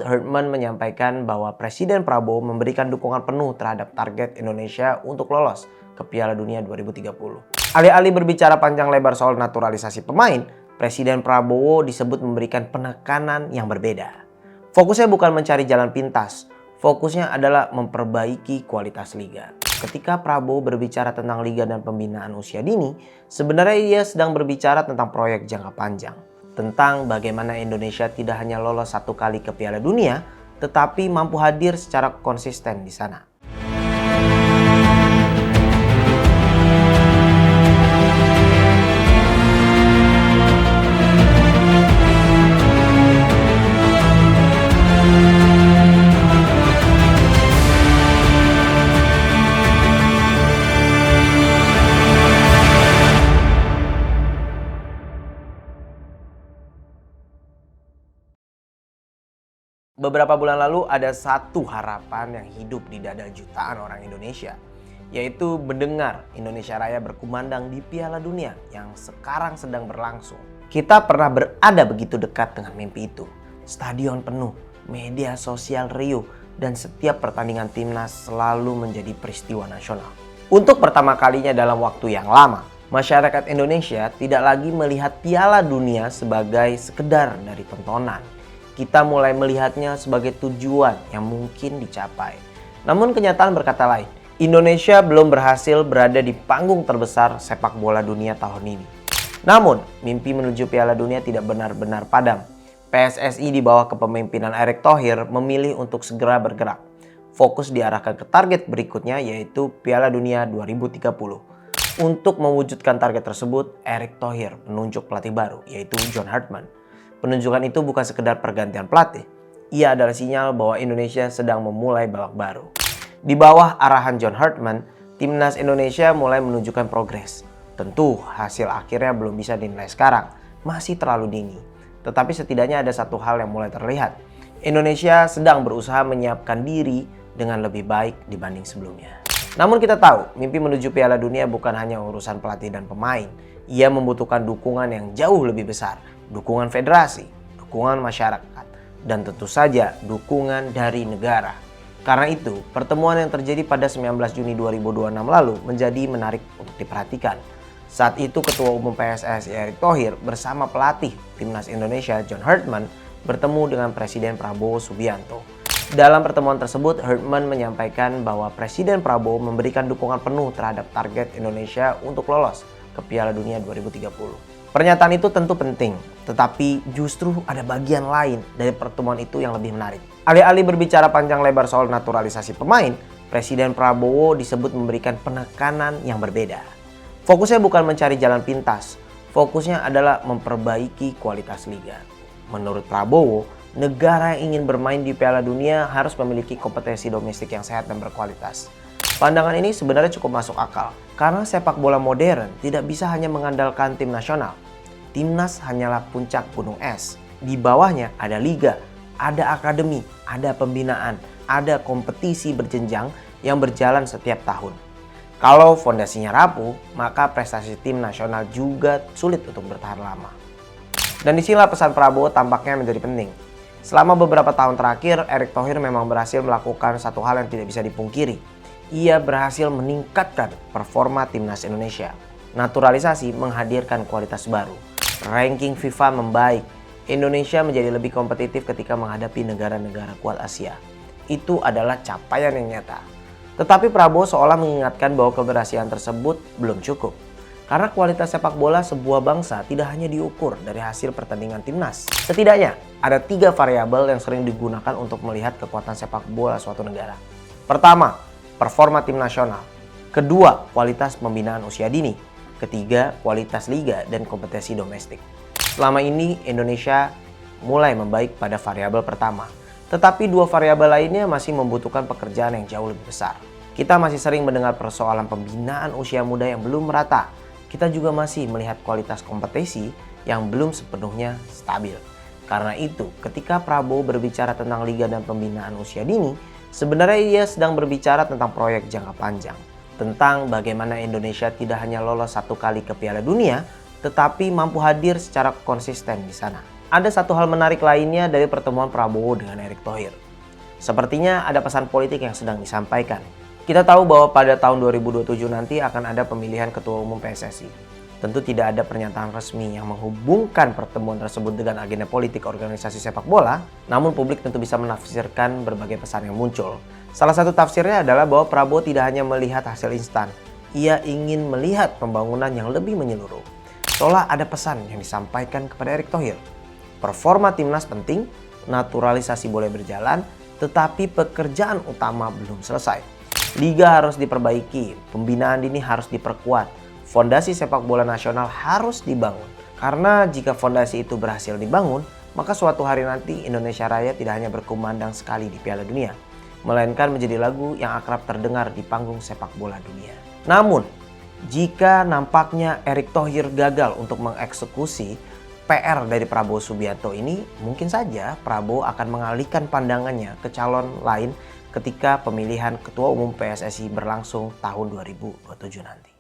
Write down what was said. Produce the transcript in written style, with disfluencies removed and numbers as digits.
Herdman menyampaikan bahwa Presiden Prabowo memberikan dukungan penuh terhadap target Indonesia untuk lolos ke Piala Dunia 2030. Alih-alih berbicara panjang lebar soal naturalisasi pemain, Presiden Prabowo disebut memberikan penekanan yang berbeda. Fokusnya bukan mencari jalan pintas, fokusnya adalah memperbaiki kualitas liga. Ketika Prabowo berbicara tentang liga dan pembinaan usia dini, sebenarnya ia sedang berbicara tentang proyek jangka panjang. Tentang bagaimana Indonesia tidak hanya lolos satu kali ke Piala Dunia, tetapi mampu hadir secara konsisten di sana. Beberapa bulan lalu ada satu harapan yang hidup di dada jutaan orang Indonesia, yaitu mendengar Indonesia Raya berkumandang di Piala Dunia yang sekarang sedang berlangsung. Kita pernah berada begitu dekat dengan mimpi itu. Stadion penuh, media sosial riuh, dan setiap pertandingan timnas selalu menjadi peristiwa nasional. Untuk pertama kalinya dalam waktu yang lama, masyarakat Indonesia tidak lagi melihat Piala Dunia sebagai sekedar dari tontonan. Kita mulai melihatnya sebagai tujuan yang mungkin dicapai. Namun kenyataan berkata lain. Indonesia belum berhasil berada di panggung terbesar sepak bola dunia tahun ini. Namun, mimpi menuju Piala Dunia tidak benar-benar padam. PSSI di bawah kepemimpinan Erick Thohir memilih untuk segera bergerak. Fokus diarahkan ke target berikutnya, yaitu Piala Dunia 2030. Untuk mewujudkan target tersebut, Erick Thohir menunjuk pelatih baru, yaitu John Herdman. Penunjukan itu bukan sekedar pergantian pelatih. Ia adalah sinyal bahwa Indonesia sedang memulai babak baru. Di bawah arahan John Herdman, timnas Indonesia mulai menunjukkan progres. Tentu hasil akhirnya belum bisa dinilai sekarang, masih terlalu dini. Tetapi setidaknya ada satu hal yang mulai terlihat. Indonesia sedang berusaha menyiapkan diri dengan lebih baik dibanding sebelumnya. Namun kita tahu, mimpi menuju Piala Dunia bukan hanya urusan pelatih dan pemain. Ia membutuhkan dukungan yang jauh lebih besar. Dukungan federasi, dukungan masyarakat, dan tentu saja dukungan dari negara. Karena itu, pertemuan yang terjadi pada 19 Juni 2026 lalu menjadi menarik untuk diperhatikan. Saat itu Ketua Umum PSSI Erick Thohir bersama pelatih Timnas Indonesia John Herdman bertemu dengan Presiden Prabowo Subianto. Dalam pertemuan tersebut, Herdman menyampaikan bahwa Presiden Prabowo memberikan dukungan penuh terhadap target Indonesia untuk lolos ke Piala Dunia 2030. Pernyataan itu tentu penting, tetapi justru ada bagian lain dari pertemuan itu yang lebih menarik. Alih-alih berbicara panjang lebar soal naturalisasi pemain, Presiden Prabowo disebut memberikan penekanan yang berbeda. Fokusnya bukan mencari jalan pintas, fokusnya adalah memperbaiki kualitas liga. Menurut Prabowo, negara yang ingin bermain di Piala Dunia harus memiliki kompetensi domestik yang sehat dan berkualitas. Pandangan ini sebenarnya cukup masuk akal, karena sepak bola modern tidak bisa hanya mengandalkan tim nasional. Timnas hanyalah puncak gunung es. Di bawahnya ada liga, ada akademi, ada pembinaan, ada kompetisi berjenjang yang berjalan setiap tahun. Kalau fondasinya rapuh, maka prestasi tim nasional juga sulit untuk bertahan lama. Dan disinilah pesan Prabowo tampaknya menjadi penting. Selama beberapa tahun terakhir, Erick Thohir memang berhasil melakukan satu hal yang tidak bisa dipungkiri. Ia berhasil meningkatkan performa timnas Indonesia. Naturalisasi menghadirkan kualitas baru. Ranking FIFA membaik. Indonesia menjadi lebih kompetitif ketika menghadapi negara-negara kuat Asia. Itu adalah capaian yang nyata. Tetapi Prabowo seolah mengingatkan bahwa keberhasilan tersebut belum cukup. Karena kualitas sepak bola sebuah bangsa tidak hanya diukur dari hasil pertandingan timnas. Setidaknya ada 3 variabel yang sering digunakan untuk melihat kekuatan sepak bola suatu negara. Pertama, performa tim nasional. Kedua, kualitas pembinaan usia dini. Ketiga, kualitas liga dan kompetensi domestik. Selama ini Indonesia mulai membaik pada variabel pertama. Tetapi 2 variabel lainnya masih membutuhkan pekerjaan yang jauh lebih besar. Kita masih sering mendengar persoalan pembinaan usia muda yang belum merata. Kita juga masih melihat kualitas kompetisi yang belum sepenuhnya stabil. Karena itu, ketika Prabowo berbicara tentang liga dan pembinaan usia dini, sebenarnya ia sedang berbicara tentang proyek jangka panjang. Tentang bagaimana Indonesia tidak hanya lolos satu kali ke Piala Dunia, tetapi mampu hadir secara konsisten di sana. ada satu hal menarik lainnya dari pertemuan Prabowo dengan Erick Thohir. Sepertinya ada pesan politik yang sedang disampaikan. Kita tahu bahwa pada tahun 2027 nanti akan ada pemilihan Ketua Umum PSSI. Tentu tidak ada pernyataan resmi yang menghubungkan pertemuan tersebut dengan agenda politik organisasi sepak bola, namun publik tentu bisa menafsirkan berbagai pesan yang muncul. Salah satu tafsirnya adalah bahwa Prabowo tidak hanya melihat hasil instan, ia ingin melihat pembangunan yang lebih menyeluruh. Seolah ada pesan yang disampaikan kepada Erick Thohir. Performa timnas penting, naturalisasi boleh berjalan, tetapi pekerjaan utama belum selesai. Liga harus diperbaiki, pembinaan dini harus diperkuat, fondasi sepak bola nasional harus dibangun. Karena jika fondasi itu berhasil dibangun, maka suatu hari nanti Indonesia Raya tidak hanya berkumandang sekali di Piala Dunia, melainkan menjadi lagu yang akrab terdengar di panggung sepak bola dunia. Namun, jika nampaknya Erick Thohir gagal untuk mengeksekusi PR dari Prabowo Subianto ini, mungkin saja Prabowo akan mengalihkan pandangannya ke calon lain ketika pemilihan Ketua Umum PSSI berlangsung tahun 2027 nanti.